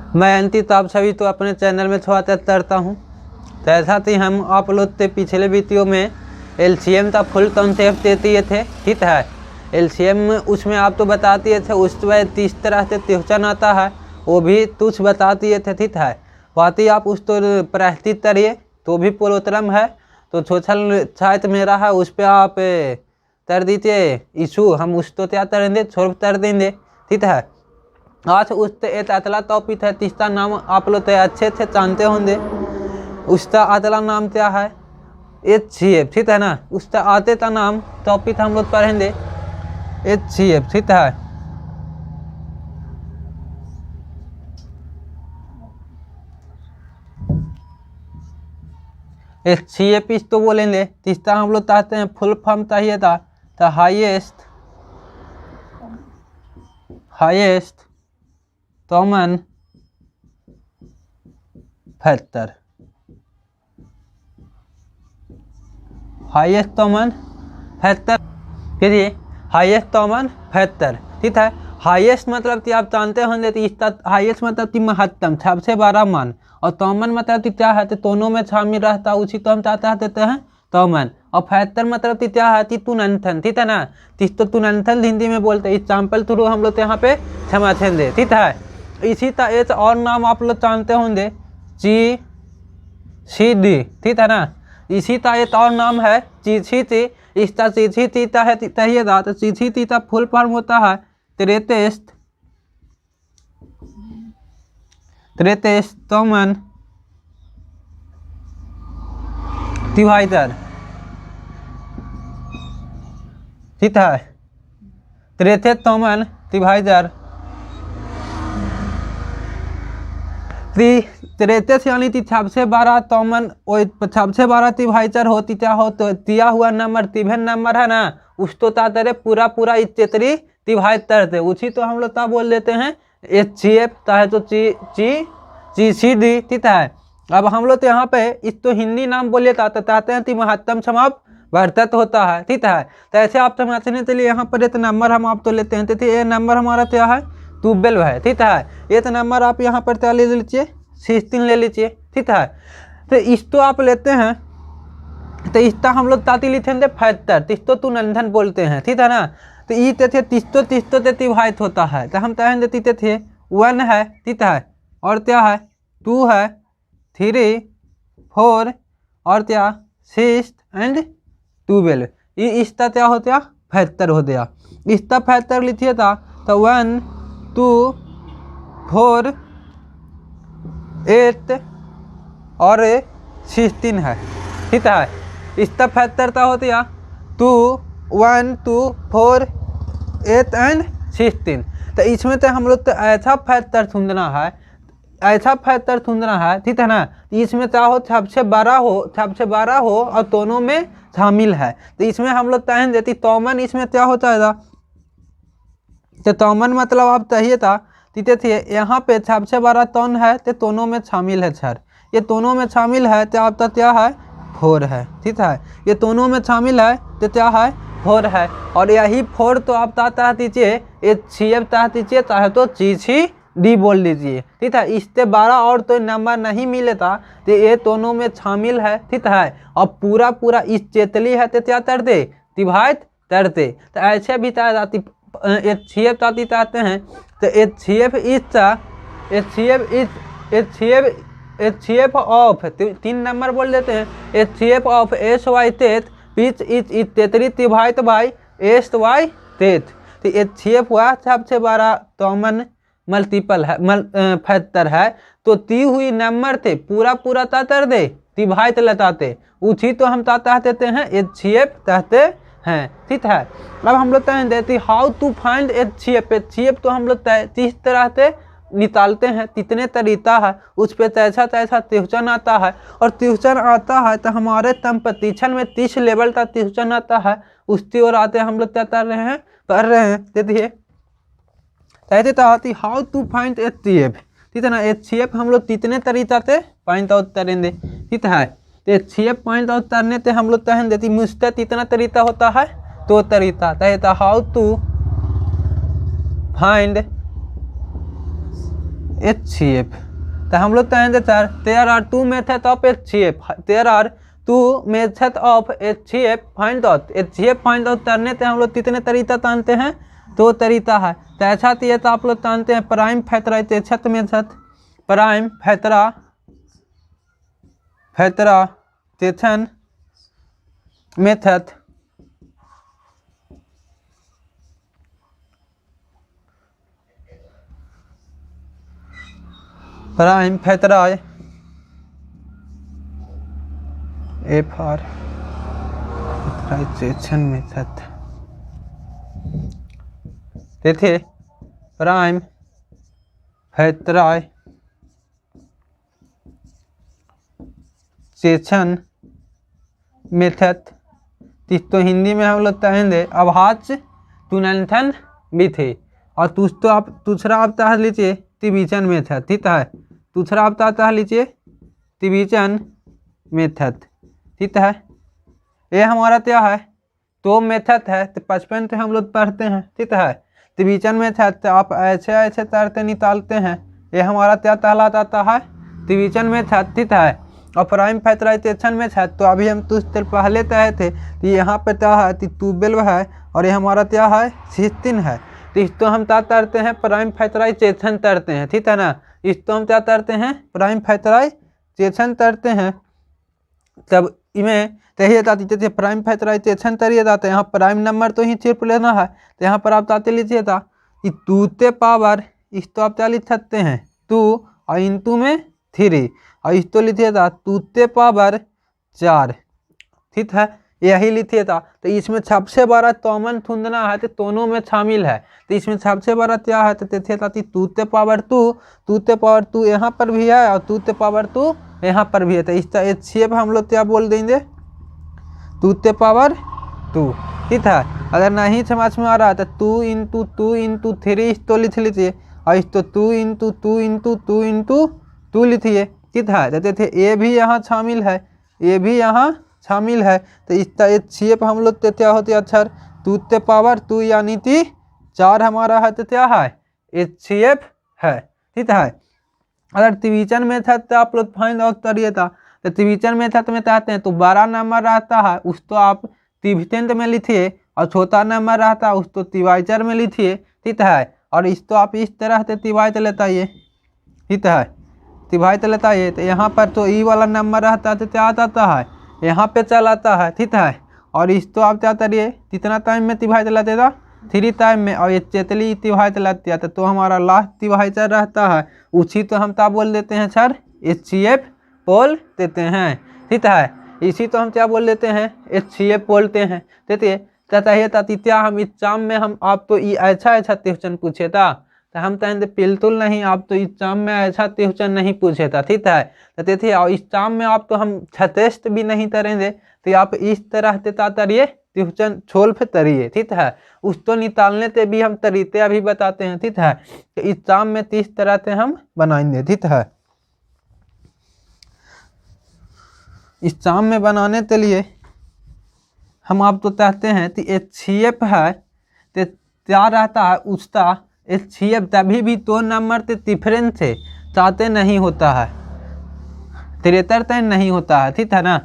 मैं अंकित, आप सभी तो अपने चैनल में स्वागत करता हूं। तो ऐसा थी हम आप लोग के पिछले वीडियो में एलसीएम का फुल कॉन्सेप्ट देती थे, ठीक है। एलसीएम उसमें आप तो बताती थे, उस पर 30 तरह से क्वेश्चन आता है, वो भी कुछ बताती थे, ठीक है। बात ही आप उस तो प्रैक्टिस करिए, तो भी प्रोग्राम है तो सोशल साइट मेरा है, उस पर आप कर दीजिए इशू, हम उस तो क्या करेंगे, सॉल्व कर देंगे, ठीक है। आज उस एक अतला टॉपिक है, तीसरा नाम आप लोग अच्छे से जानते होंगे। उसका अतला नाम क्या है, HCF, ठीक है ना। उसका आते का नाम टॉपिक हम लोग पढ़ेंगे HCF, ठीक है। HCF इस तो बोलेंगे। तीसरा हम लोग चाहते हैं फुल फॉर्म चाहिए था, तो highest common factor, highest common factor, देखिए हाईएस्ट कॉमन फैक्टर, ठीक है। हाईएस्ट मतलब कि आप जानते होंगे कि इसका हाईएस्ट मतलब कि महत्तम, सबसे बड़ा मान, और कॉमन मतलब कि क्या है, तो दोनों में शामिल रहता है, उसी तो हम चाहते देते हैं कॉमन। और फैक्टर मतलब कि क्या है, कि तुनंथन, ठीक है ना। तो तुनंथन हिंदी में बोलते हैं। एग्जाम्पल थ्रू हम लोग यहाँ पे समझेंगे, ठीक है। इसी का एक और नाम आप लोग जानते होंगे GCD, ठीक है ना। इसी का एक और नाम है GCD। इसका GCD का है चाहिए था, तो GCD का फुल फॉर्म होता है ग्रेटेस्ट कॉमन डिवाइडर, ठीक है। ग्रेटेस्ट कॉमन डिवाइडर, ग्रेटेस्ट यानी कि सबसे बड़ा कॉमन, सबसे बड़ा डिवाइडर होती क्या हो, तो दिया हुआ नंबर इवन नंबर है ना, उसको क्या करे, पूरा इतनी डिवाइड करते, उसी तो हम लोग क्या बोल देते हैं HCF, चाहे तो GCD, ठीक है। अब हम लोग तो यहाँ पे इस तो हिंदी नाम बोले तो चाहते हैं कि महत्तम समावर्तक होता है, ठीक है। तो ऐसे आप समझने के लिए यहाँ पर एक नंबर हम आप तो लेते हैं, तो ये नंबर हमारा क्या है 12 है, ठीक है। ये तो नंबर आप यहाँ पर क्या ले लीजिए 16 ले लीजिए, ठीक है। तो इस तो आप लेते हैं, तो इसका हम लोग ताती लिखेंगे फैक्टर, तिस्तो तुनंथन बोलते हैं, ठीक है ना। तो ई थे तिस्तो ते डिवाइड होता है, तो हम कहेंगे तीते थे 1 है, ठीक है, और क्या है 2 है, 3 4 और क्या 6 एंड 12। ये इसका क्या होता है फैक्टर हो गया। इसका फैक्टर लिखिए था, तो 1 2 4 8 और 16 है, ठीक है। इसका फैक्टर क्या होता है 2 1 2 4 8 एंड 16। तो इसमें तो हम लोग तो ऐसा फैक्टर ढूंढना है, ठीक है ना। इसमें क्या हो सबसे बड़ा हो और दोनों में शामिल है। तो इसमें हम लोग तहन देती कॉमन, इसमें क्या होता है, तो कॉमन मतलब आप चाहिए था, ठीक है। यहाँ पे सबसे बड़ा टॉन है, तो दोनों में शामिल है सर, ये दोनों में शामिल है, तो आपका क्या है 4 है, ठीक है। ये दोनों में शामिल है, तो क्या है 4 है। और यही 4 तो आप चाहता दीजिए HCF चाह दीजिए, चाहे तो GCD बोल दीजिए, ठीक है। इससे 12 और तो नंबर नहीं मिले था, तो ये दोनों में शामिल है, ठीक है। और पूरा इस चेतली है, तो क्या कर दे डिवाइड कर दे। तो ऐसे भी जाती HCF चाहते हैं, तो HCF ऑफ 3 नंबर बोल देते हैं। HCF of SY teeth which is Tetri divide by SY teeth. तो HCF हुआ सबसे बड़ा कॉमन मल्टीपल है, फैक्टर है। तो दी हुई नंबर थे पूरा तातर दे डिवाइड लगाते, उसी तो हम चाहते हैं HCF चाहते हैं, ठीक है। अब हम लोग तय देते हाउ टू फाइंड HCF तो हम लोग किस तरह से निकालते हैं, कितने तरीका है, उस पर तैसा ट्यूशन आता है। और ट्यूशन आता है तो हमारे कंपटीशन में 30 लेवल का ट्यूशन आता है, उसकी ओर आते हम लोग क्या कर रहे हैं देखिए कहते तो हाउ टू फाइंड HCF, ठीक है ना। HCF हम लोग कितने तरीका से फाइंड आउट करेंगे, ठीक है। तो HCF फाइंड आउट करने से हम लोग कहन देती मुझसे कितना तरीका होता है 2 तरीका, कहता हाउ टू फाइंड HCF। तो हम लोग कहेंगे sir there are two method of HCF, there are two method of HCF find out. HCF find out करने से हम लोग कितने तरीका जानते हैं, 2 तरीका है। तो ऐसा तो ये तो आप लोग जानते हैं prime factorisation method, prime factorisation method, prime factorisation method. तेथे प्राइम फैक्टराइजेशन मेथड तो हिंदी में हम लोग कहेंगे अभाज्य गुणनखंड विधि। और दूसरा आप ताह लीजिए डिवीजन मेथड, ठीक है। दूसरा आप ताह लीजिए डिवीजन मेथड, ठीक है। ये हमारा क्या है, 2 मेथड है। तो 55 से हम लोग पढ़ते हैं, ठीक है। डिवीजन मेथड आप ऐसे ऐसे तरते निकालते हैं, ये हमारा क्या कहलाता है, डिवीजन मेथड, ठीक है। और प्राइम फैक्टराइजेशन मेथड तो अभी हम कुछ देर पहले कहे थे कि यहाँ पे क्या है, 12 है और ये हमारा क्या है, 16 है। तो इसको हम क्या करते हैं, प्राइम फैक्टराइजेशन करते हैं, ठीक है ना। इसको हम क्या करते हैं, प्राइम फैक्टराइजेशन करते हैं। तब इमें तहिए थे प्राइम फैक्टराइजेशन करिए था, तो यहाँ प्राइम नंबर तो ही सिर्फ लेना है। तो यहाँ पर आप ताते लीजिए था कि 2 के पावर, इस तो आप क्या लिख सकते हैं 2 और इंटू में 3, और इस तो लिखिए था 2 के पावर 4, ठीक है। यही लिखिए था। तो इसमें सबसे बड़ा कॉमन ढूंढना है, तो दोनों में शामिल है। तो इसमें सबसे बड़ा क्या है, तो देखिए था 2 के पावर 2 यहाँ पर भी है और 2 के पावर 2 यहाँ पर भी है। तो इसका HCF हम लोग क्या बोल देंगे, 2 के पावर 2, ठीक है। अगर नहीं समझ में आ रहा है तो 2 इंटू 3 इसको लिख लीजिए, और इसको 2 इंटू 2 लिखिए, ठीक है। तो देखिए ये भी यहाँ शामिल है, ये भी यहाँ शामिल है। तो इसका HCF हम लोग क्या होती है अक्षर 2 के पावर 2 यानी कि 4 हमारा है, तो क्या है HCF है, ठीक है। अगर डिवीजन मेथड से आप लोग फाइंड आउट करिए था, तो डिवीजन मेथड में चाहते हैं तो बड़ा नंबर रहता है उसको आप डिविडेंड में लिखिए, और छोटा नंबर रहता है उसको डिवाइजर में लिखिए, ठीक है। और इसको आप इस तरह से डिवाइड लेताइए, ठीक है, डिवाइड लेताइए। तो यहाँ पर तो ई वाला नंबर रहता है तो क्या आता है, यहाँ पे चल आता है, ठीक है। और इसको आप क्या करिए, कितना टाइम में डिवाइड लेते था, 3 टाइम में, और ये चेतली डिवाइड लेते हैं तो हमारा लास्ट डिवाइजर रहता है, उसी तो हम क्या बोल देते हैं सर, HCF बोल देते हैं, ठीक है। इसी तो हम क्या बोल देते हैं, HCF बोलते हैं। देखिए चाहिए था तित्या हम एग्जाम में हम आप तो ये ऐसा क्वेश्चन पूछे था, तो हम कहेंगे बिल्कुल नहीं, आप तो एग्जाम में ऐसा क्वेश्चन नहीं पूछे था, ठीक है। तो देखिए और एग्जाम में आप तो हम टेस्ट भी नहीं करेंगे, तो आप इस तरह से करिए क्वेश्चन सोल्व करिए, ठीक है। उसको निकालने से भी हम तरीके अभी बताते हैं, ठीक है। तो एग्जाम में 30 तरह से हम बनाएंगे, ठीक है। एग्जाम में बनाने के लिए हम आपको कहते हैं कि HCF है तो क्या रहता है, उसका HCF तभी भी 2 नंबर से डिफरेंस से चाहते नहीं होता है, 73 तय नहीं होता है, ठीक है ना।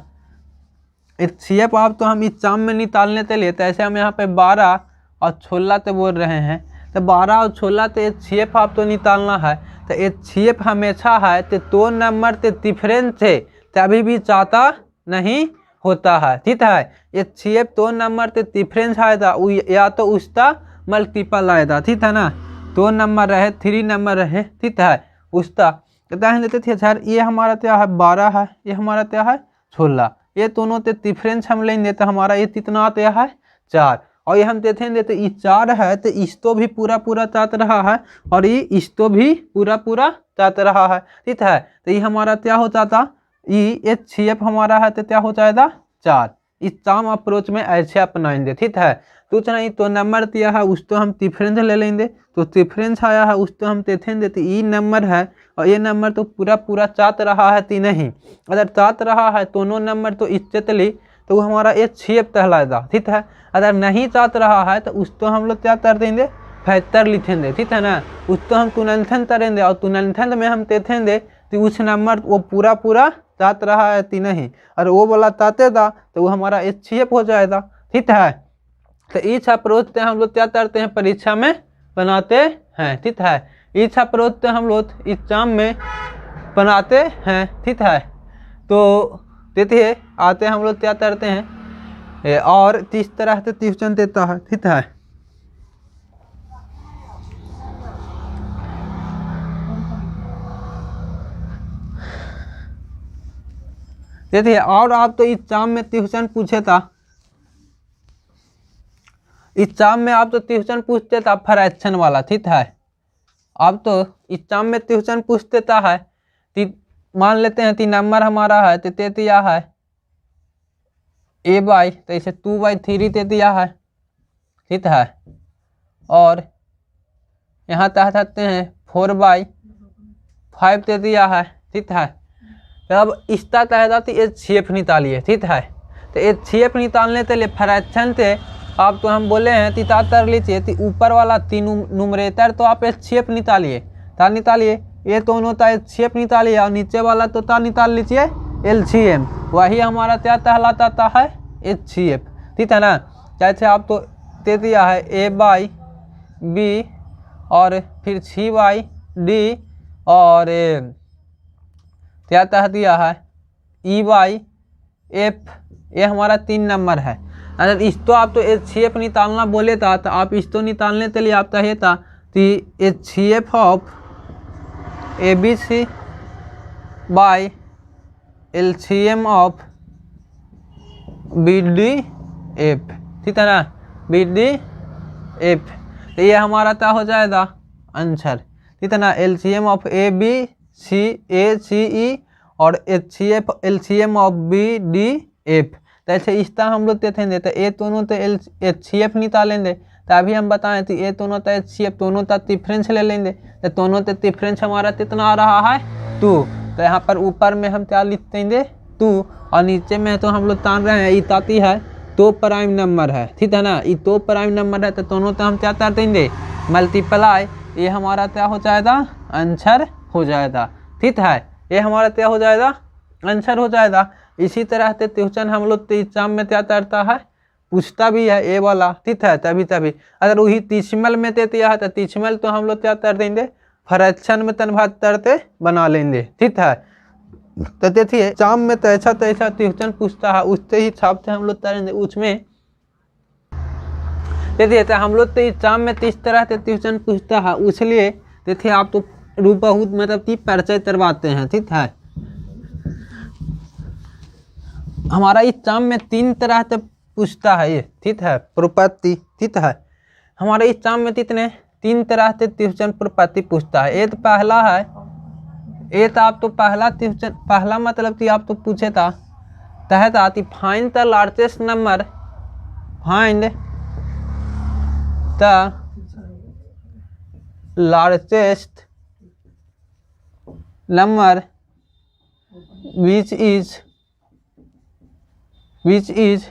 HCF आप तो हम एग्जाम में निकालने के लिए, तो ऐसे हम यहाँ पे 12 और 16 से बोल रहे हैं, तो 12 और 16 से HCF आप तो निकालना है। तो HCF हमेशा है तो 2 नंबर से डिफरेंस से तभी भी चाहता नहीं होता है, ठीक है। HCF 2 नंबर से डिफरेंस आएगा या तो उसका मल्टीपल आएगा, ठीक है ना। 2 नंबर रहे 3 नंबर रहे, ठीक है, उसका कहते लेते थे सर ये हमारा क्या है 12 है, ये हमारा क्या है 16, ये दोनों से डिफरेंस हम लेंगे तो हमारा ये कितना आता है 4, और ये हम देखेंगे तो ये 4 है तो इसको भी पूरा पूरा चाट रहा है, और ये इसको भी पूरा पूरा चाट रहा है, ठीक है। तो ये हमारा क्या होता था, ये HCF हमारा है तो क्या हो जाएगा 4। इस टर्म अप्रोच में ऐसे अपनाएंगे, ठीक है। कुछ नहीं तो नंबर दिया है उसको हम डिफरेंस ले लेंगे, तो डिफरेंस आया है उसको हम देखेंगे तो ये नंबर है और ये नंबर तो पूरा पूरा चाट रहा है कि नहीं। अगर चाट रहा है दोनों नंबर तो इससे चली तो वो हमारा HCF कहलाएगा, ठीक है। अगर नहीं चाट रहा है तो उसको हम लोग क्या कर देंगे फैक्टर लिखेंगे, ठीक है ना। उस तो हम तुनंथन तरेंगे और तुनंथन में हम तेथेंगे तो उस नंबर वो पूरा पूरा तात रहा है कि नहीं, और वो वाला तातेगा तो वो हमारा HCF हो जाएगा, ठीक है। तो इस अप्रोच से हम लोग क्या करते हैं, परीक्षा में बनाते हैं, ठीक है। इस अप्रोच से हम लोग एग्जाम में बनाते हैं, ठीक है। तो देखिए आते हम लोग क्या करते हैं और किस तरह से ट्यूशन देता है, ठीक है। देखिए और आप तो एग्जाम में ट्यूशन पूछे था, एग्जाम में आप तो ट्यूशन पूछते था फ्रैक्शन वाला, ठीक है। आप तो एग्जाम में ट्यूशन पूछते था है, मान लेते हैं 3 नंबर हमारा है तो दे दिया है a/, तो इसे 2/3 दे दिया है, ठीक है। और यहाँ तह सकते हैं 4/5 दे दिया है, ठीक है। तो अब इसका तह जाती HCF निकालिए, ठीक है। तो HCF निकालने के लिए फ्रैक्शन से आप तो हम बोले हैं तिता कर लीजिए, तो ऊपर वाला 3 नुमरेटर तो आप HCF निकालिए, ता निकालिए, ये दोनों ता HCF निकालिए और नीचे वाला तो ता निकाल लीजिए LCM, वही हमारा क्या कहलाता है HCF, ठीक है ना। जैसे आप तो दे दिया है a/b और फिर c/d और क्या कह दिया है e/f, ये हमारा 3 नंबर है। अगर इसको आप तो HCF निकालना बोले था तो आप इसको निकालने के लिए आप कहे था कि HCF of ABC by LCM of BDF, ठीक है ना, BDF। तो ये हमारा क्या हो जाएगा आंसर, ठीक है ना। LCM ऑफ ABCE और HCF LCM ऑफ BDF। तो ऐसे इसका हम लोग देखेंगे तो ये दोनों तो HCF निकालेंगे, तभी हम बताएं तो ये दोनों तो HCF दोनों का डिफरेंस ले लेंगे, तो दोनों का डिफरेंस हमारा कितना आ रहा है 2। तो यहाँ पर ऊपर में हम क्या लिख देंगे 2 और नीचे में तो हम लोग तान रहे हैं इताती है 2 प्राइम नंबर है, ठीक है ना। ये 2 प्राइम नंबर है तो दोनों तो हम क्या कर देंगे मल्टीप्लाई, ये हमारा क्या हो जाएगा आंसर हो जाएगा, ठीक है। ये हमारा क्या हो जाएगा आंसर हो जाएगा। इसी तरह से ट्यूशन हम लोग एग्जाम में क्या करता है पूछता भी है ए वाला, ठीक है। तभी अगर वही तीसमल में दे दिया है तो तीसमल तो हम लोग क्या कर देंगे फ्रैक्शन में कन्वर्ट करते बना लेंगे, ठीक है। तो देखिए एग्जाम में तो ऐसा ट्यूशन पूछता है उससे ही हिसाब से हम लोग करेंगे उसमें। देखिए तो हम लोग तो एग्जाम में किस तरह से ट्यूशन पूछता है, इसलिए देखिए आप तो रूबहू मतलब कि परिचय करवाते हैं, ठीक है। हमारा एग्जाम में 3 तरह से पूछता है ये, ठीक है, प्रॉपर्टी, ठीक है। हमारे एग्जाम में कितने 3 तरह से ट्यूशन प्रॉपर्टी पूछता है। एक पहला है, एक आप तो पहला ट्यूशन पहला मतलब कि आप तो पूछे था तहत आती find the largest number, find the largest number which is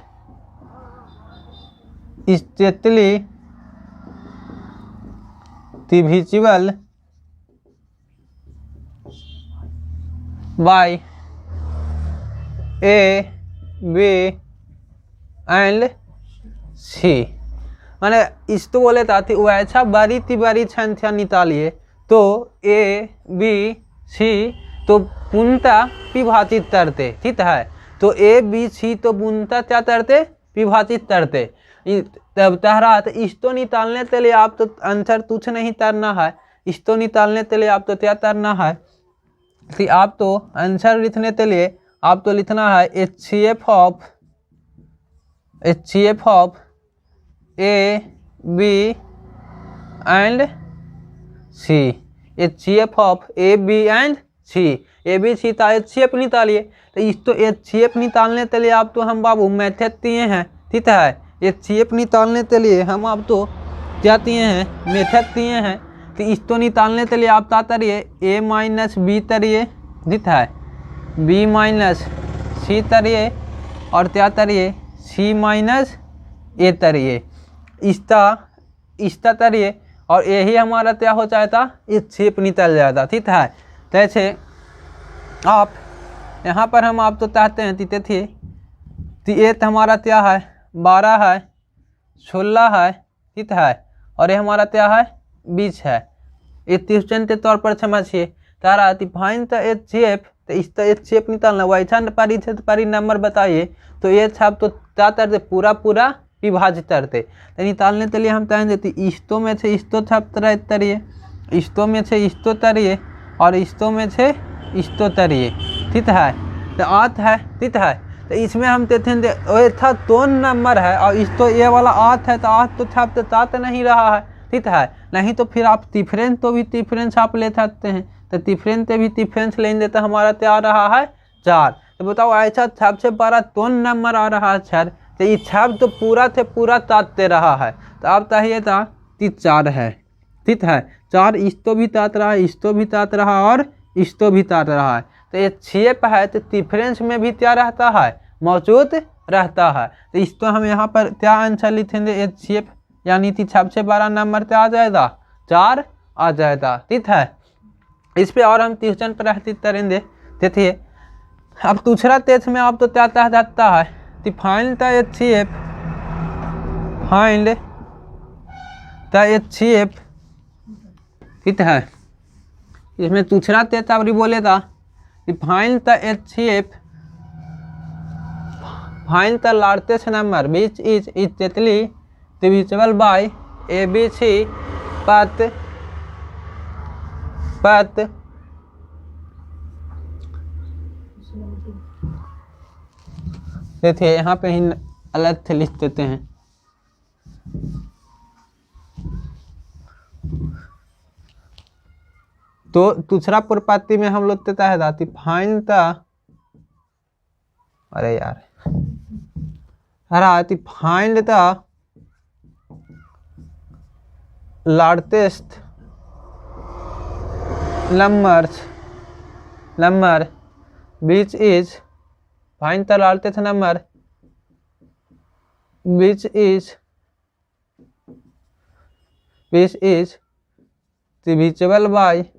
statistically divisible by A, B and C। मैंने इस तो बोले था वो ऐसा बड़ी संख्या निकालिए तो A, B, C तो पूर्णतः विभाजित करते, ठीक है। तो A, B, C तो पूर्णतः क्या करते विभाजित करते। तब तहरा तो इसको निकालने के लिए आप तो आंसर कुछ नहीं करना है, इसको निकालने के लिए आप तो क्या करना है कि आप तो आंसर लिखने के लिए आप तो लिखना है HCF of A, B and C, HCF of A, B and C, A, B, C था HCF निकालिए। तो इस तो HCF निकालने के लिए आप तो हम बाबू मेथड दिए हैं, ठीक है। HCF निकालने के लिए हम आप तो क्या दिए हैं मेथड दिए हैं। तो इस तो निकालने के लिए आप क्या करिए A माइनस बी तरिए, ठीक है, B माइनस C तरिए और क्या तरिए C माइनस A तरिए, इसका तरिए और यही हमारा क्या हो जाता, इस छेप निकल जाता, ठीक है। जैसे आप यहाँ पर हम आप तो चाहते हैं तीते थे तो ये तो हमारा क्या है 12 है, 16 है, ठीक है, और ये हमारा क्या है 20 है। ये ट्यूशन के तौर पर समझिए तारा फाइन तो एक छेप, तो इस तो एक छेप निकालना वैसा परी नंबर बताइए, तो ये छाप तो क्या करते पूरा पूरा विभाजित करते। तो निकालने के लिए हम कहें देते इस्तो में से इस्तो छाप तरिए, इस्तो में से इस्तो तरिए, और इस्तो में से इस्तो तरिए, ठीक है। तो 8 है, ठीक है। तो इसमें हम देखेंगे था 2 नंबर है और इस तो ये वाला 8 है, तो 8 तो छाप तो तात नहीं रहा है, ठीक है। नहीं तो फिर आप डिफरेंस तो भी डिफरेंस आप ले सकते हैं, तो डिफरेंस से भी डिफरेंस लेंगे तो हमारा क्या आ रहा है 4। तो बताओ ऐसा छाप से 12 2 नंबर आ रहा है 4, तो ये छाप तो पूरा थे पूरा तात दे रहा है। तो अब चाहिए था 4 है, ठीक है। 4 इस तो भी तात रहा है, इस तो भी तात रहा और इस तो भी तात रहा है। तो ये छेप है तो डिफरेंस में भी क्या रहता है मौजूद रहता है। तो इस तो हम यहाँ पर क्या आंसर लिखेंगे, ये छेप यानी कि सबसे बड़ा नंबर क्या आ जाएगा 4 आ जाएगा, ठीक है। इस पे और हम ट्यूशन प्रस्तुत करेंगे। देखिए अब दूसरा टेस्ट में आप तो क्या कहा जाता है कि फाइंड द छेप, फाइंड द छेप, ठीक है। इसमें दूसरा टेस्ट आप बोलेगा कि फाइंड द छेप, find the largest number which is easily divisible by ABC पाथ। देखिए यहाँ पे ही अलग से लिख देते हैं। तो दूसरा प्रपाती में हम लोग देता है दाती फाइंड द, अरे यार हराती find the largest number which is, find the largest number which is divisible by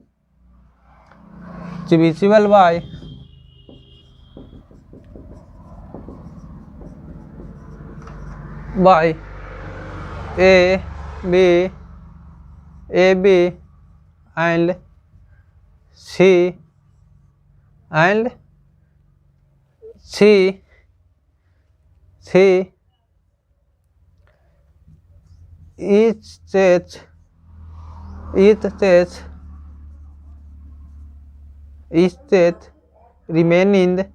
A B and C each stage remaining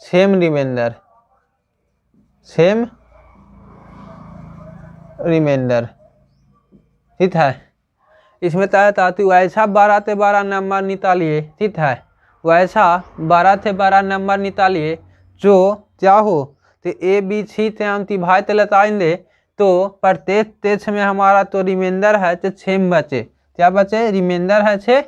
same remainder, ठीक है। इसमें तहत आती वैसा 12 से 12 नंबर निकालिए, ठीक है। वैसा 12 से 12 नंबर निकालिए जो क्या हो, तो ABC से हम भाई लगाएंगे तो प्रत्येक टेस्ट में हमारा तो रिमाइंडर है तो 6 बचे, क्या बचे रिमाइंडर है 6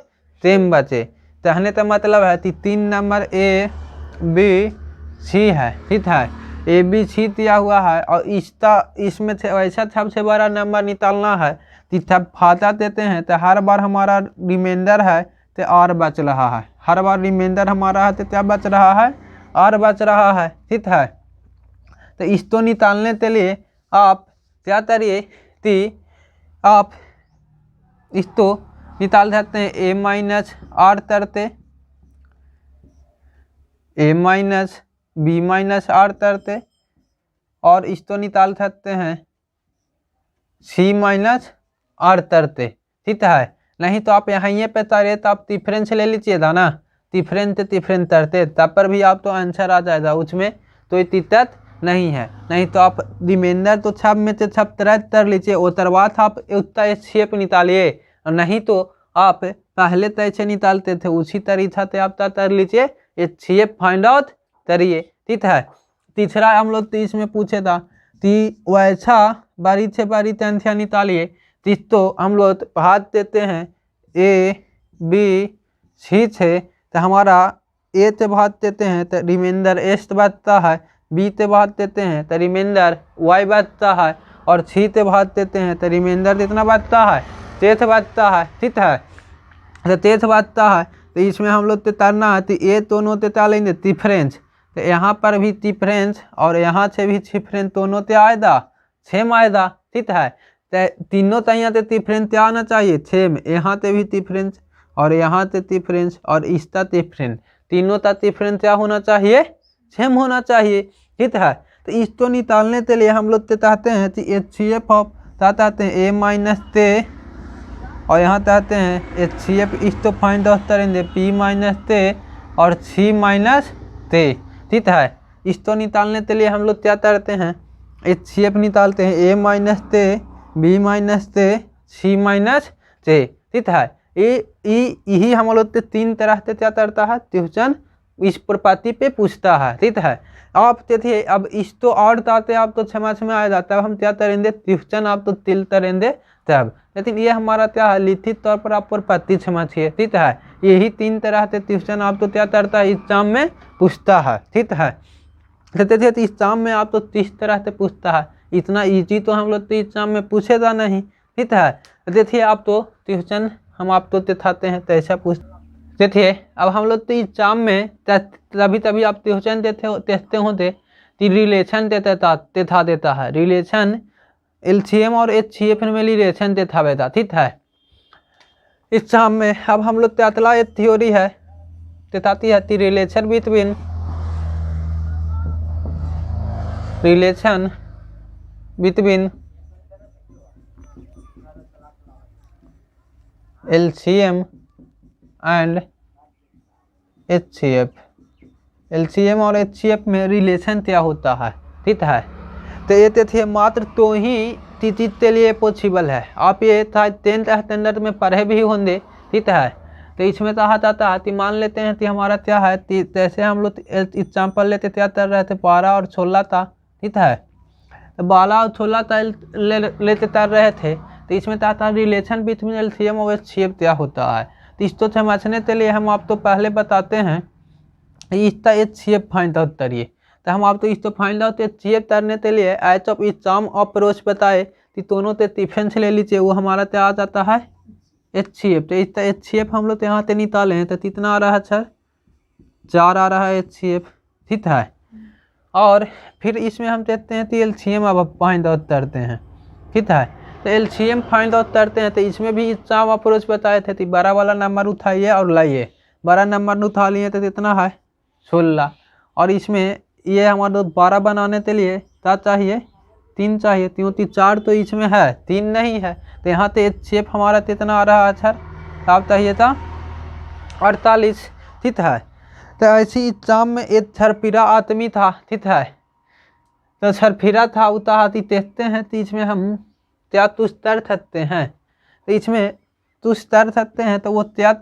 बचे। कहने का मतलब है कि 3 नंबर ABC है, ठीक है। ABC दिया हुआ है और इसमें से वैसा सबसे बड़ा नंबर निकालना है कि सब फाता देते हैं तो हर बार हमारा रिमाइंडर है तो R बच रहा है, हर बार रिमाइंडर हमारा है तो क्या बच रहा है R बच रहा है, ठीक है। तो इसको निकालने के लिए आप क्या करिए कि आप इसको निकाल सकते हैं A minus R तरते, A minus B minus R तरते, और इसको निकाल सकते हैं C माइनस R तरते, ठीक है। नहीं तो आप यहाँ पे तारे तो आप डिफरेंस ले लीजिएगा ना, डिफरेंस तरते तब पर भी आप तो आंसर आ जाएगा, उसमें तो दिक्कत नहीं है। नहीं तो आप रिमाइंडर तो छप में से छप तर लीजिए, उतरवात आप उतना शेप निकालिए, और नहीं तो आप पहले तैसे निकालते थे उसी तरीका से आप तर लीजिए, ये शेप फाइंड आउट करिए, ठीक है। तीसरा हम लोग 30 में पूछे था कि वैसा बारी से बारी संख्या निकालिए, तो हम लोग हाथ देते हैं ABC से, तो हमारा A से भाग देते हैं तो रिमाइंडर S बचता है, बी ते भाग देते हैं तो रिमाइंडर वाई बचता है, और 6 ते भाग देते हैं तो रिमाइंडर कितना बचता है, 13 बचता है। ठीक है, तो 13 बचता है, तो इसमें हम लोग तरना है तो ये दोनों ते लेंगे डिफरेंस, तो यहाँ पर भी डिफरेंस और यहाँ से भी डिफरेंस दोनों ते आएगा, सेम आएगा। ठीक है, तो तीनों यहाँ से डिफरेंस आना चाहिए सेम, यहाँ से भी डिफरेंस और यहाँ से डिफरेंस और इसका डिफरेंस, तीनों का डिफरेंस क्या होना चाहिए, सेम होना चाहिए। ठीक है, तो इसको निकालने के लिए हम लोग चाहते हैं कि HCF ऑफ चाहते हैं A माइनस ते, और यहाँ चाहते हैं HCF इसको फाइंड आउट करेंगे P माइनस ते और C माइनस ते। ठीक है, इसको निकालने के लिए हम लोग क्या करते हैं, HCF निकालते हैं A माइनस ते, B माइनस ते, C माइनस ते। ठीक है, यही हम लोग 3 तरह से क्या करता है, ट्यूशन इस प्रॉपर्टी पे पूछता है। ठीक है, आप देखिए अब इस तो और ताते आप तो समझ में आ जाता है, हम क्या करेंगे ट्यूशन आप तो तिल करेंगे तब, लेकिन ये हमारा क्या है लिखित तौर पर आप प्रॉपर्टी समझिए। ठीक है, यही 3 तरह से ट्यूशन आप तो क्या करता है एग्जाम में पूछता है। ठीक है, देखिए तो एग्जाम में आप तो 30 तरह से पूछता है, इतना ईजी तो हम लोग तो एग्जाम में पूछेगा नहीं। ठीक है, देखिए आप तो ट्यूशन हम आप तो दिखाते हैं तो ऐसा पूछ, देखिए अब हम लोग तो एग्जाम में तभी आप ट्यूशन देखते होते तो रिलेशन दिखा देता है, रिलेशन LCM और HCF में रिलेशन दिखावेगा। ठीक है, एग्जाम में अब हम लोग त्यातला एक थ्योरी है दिखाती है कि relation between LCM and HCF, LCM और HCF में रिलेशन क्या होता है। ठीक है, तो ये देखिए मात्र तो ही चीज़ के लिए पॉसिबल है, आप ये था 10th स्टैंडर्ड में पढ़े भी होंगे। ठीक है, तो इसमें कहा जाता है कि मान लेते हैं कि हमारा क्या है, जैसे हम लोग एग्जाम्पल लेते क्या कर रहे थे 12 और 16 था। ठीक है, तो 12 और 16 लेते कर रहे थे, तो इसमें क्या था रिलेशन बिटवीन LCM और HCF क्या होता है। तो इसको समझने के लिए हम आप तो पहले बताते हैं इसका HCF फाइंड आउट करिए, तो हम आप तो इसको फाइंड आउट HCF करने के लिए एच ऑफ एग्जाम अप्रोच बताए कि दोनों से डिफरेंस ले लीजिए, वो हमारा क्या आ जाता है HCF। तो इसका HCF हम लोग यहाँ से निकाले हैं तो कितना आ रहा है सर, 4 आ रहा है HCF। ठीक है, और फिर इसमें हम देखते हैं कि LCM अब फाइंड आउट करते हैं। ठीक है, तो LCM फाइंड आउट करते हैं, तो इसमें भी एग्जाम अप्रोच बताए थे कि बड़ा वाला नंबर उठाइए और लाइए, बड़ा नंबर उठा लिए तो कितना है 16, और इसमें ये हमारे 12 बनाने के लिए क्या चाहिए 3 चाहिए, क्योंकि 4 तो इसमें है 3 नहीं है, तो यहाँ से HCF हमारा कितना आ रहा है सर, आप चाहिए था 48। ठीक है, तो ऐसी एग्जाम में एक छरफिरा आदमी था। ठीक है, तो छरफिरा था उतार देखते हैं तो इसमें हम क्या तुझ तर सकते हैं, तो इसमें तुझ तर सकते हैं, तो वो क्या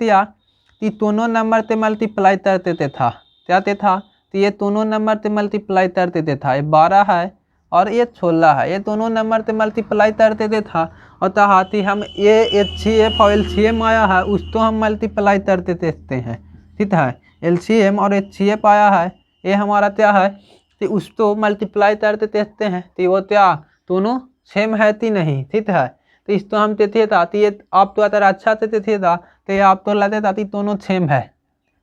कि दोनों नंबर से मल्टीप्लाई कर देते था, क्या था तो ये दोनों नंबर से मल्टीप्लाई कर देते था, ये 12 है और ये 16 है, ये दोनों नंबर से मल्टीप्लाई कर देते था, और तहाती हम ये HCF और LCM आया है उसको हम मल्टीप्लाई करते देखते हैं। ठीक है, LCM और HCF आया है, ये हमारा क्या है कि उसको मल्टीप्लाई करते देखते हैं कि वो क्या दोनों सेम है कि नहीं। ठीक है, तो इसको हम देते था तो ये आप तो अगर अच्छा से देते था तो ये आप तो लगते था कि दोनों सेम है,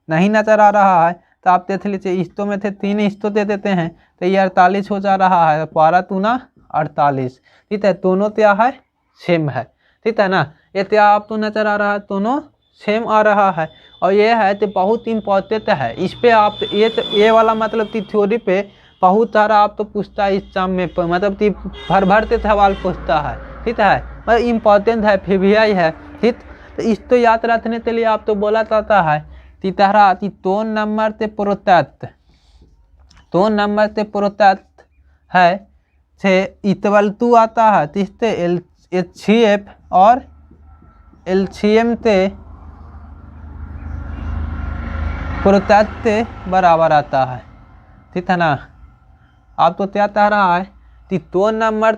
नहीं नजर आ रहा है तो आप देख लीजिए इसको में थे 3 इसको दे देते हैं तो ये 48 हो जा रहा है, 12 दूना 48। ठीक है, दोनों क्या है सेम है। ठीक है ना, ये क्या आप तो नजर आ रहा है दोनों सेम आ रहा है, और ये है तो बहुत इम्पोर्टेंट है, इस पे आप ये वाला मतलब कि थ्योरी पे बहुत सारा आप तो पूछता है एग्जाम में, मतलब कि भर के सवाल पूछता है। ठीक है, मतलब इम्पोर्टेंट है, PVI है। ठीक, तो इसको याद रखने के लिए आप तो बोला जाता है कि तरह कि 2 नंबर से प्रोडक्ट है से इक्वल टू आता है, जिससे HCF और LCM से प्रोडक्ट से बराबर आता है। ठीक है ना, आप तो क्या कह रहा है कि 2 नंबर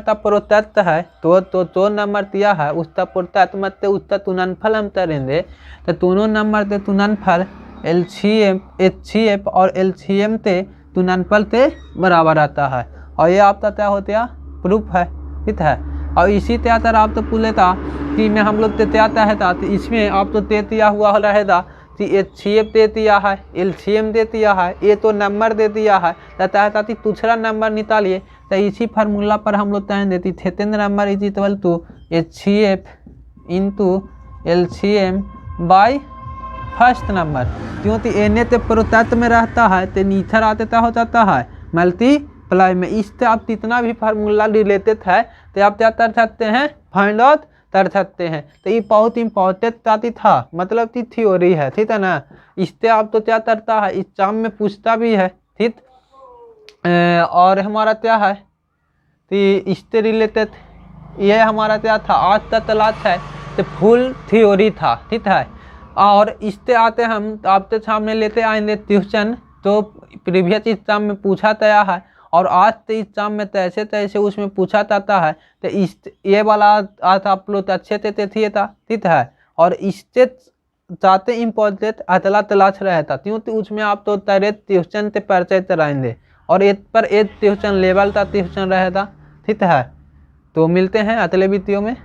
का प्रोडक्ट है, तो 2 नंबर दिया है उसका प्रोडक्ट मतलब उसका तुननफल हम करेंगे, तो दोनों नंबर से तुननफल HCF और LCM से तुननपल ते बराबर आता है। और ये आपका क्या होता है प्रूफ है, ठीक है। और इसी तरह आप तो पूछे था कि मैं हम लोग ते क्या है था, तो इसमें आप तो ते दिया हुआ रहेगा कि HCF दे दिया है, LCM दे दिया है, ये तो नंबर दे दिया है, कहता है ताकि दूसरा नंबर निकालिए। तो इसी फार्मूला पर हम लोग तय देती second number is equal to HCF into LCM by first number, क्योंकि एने तो प्रोतत्व में रहता है तो नीचे आते हो जाता है मल्टीप्लाई में। इससे आप जितना भी फार्मूला रिलेटेड है तो आप क्या कर सकते हैं, फाइंड आउट कर सकते हैं। तो ये बहुत इंपॉर्टेंट जाती था, मतलब कि थ्योरी है, ठीक है ना। इससे आप तो क्या करता है एग्जाम में पूछता भी है, ठीक। और हमारा क्या है कि इससे रिलेटेड ये हमारा क्या था आज का क्लास है तो फुल थ्योरी था, ठीक है। और इससे आते हम आपके सामने लेते आएंगे ट्यूशन, तो प्रीवियस एग्जाम में पूछा गया है और आज के एग्जाम में तैसे तैसे उसमें पूछा जाता है। तो इस ये वाला आज आप लोग अच्छे से थे था, ठीक है। और इससे जाते इम्पोर्टेंट अगला क्लास रहता, क्योंकि उसमें आप तो तरह ट्यूशन से परिचय कराएंगे और एक पर एक ट्यूशन लेवल का ट्यूशन रहेगा, ठीक है। तो मिलते हैं अगले वीडियो में।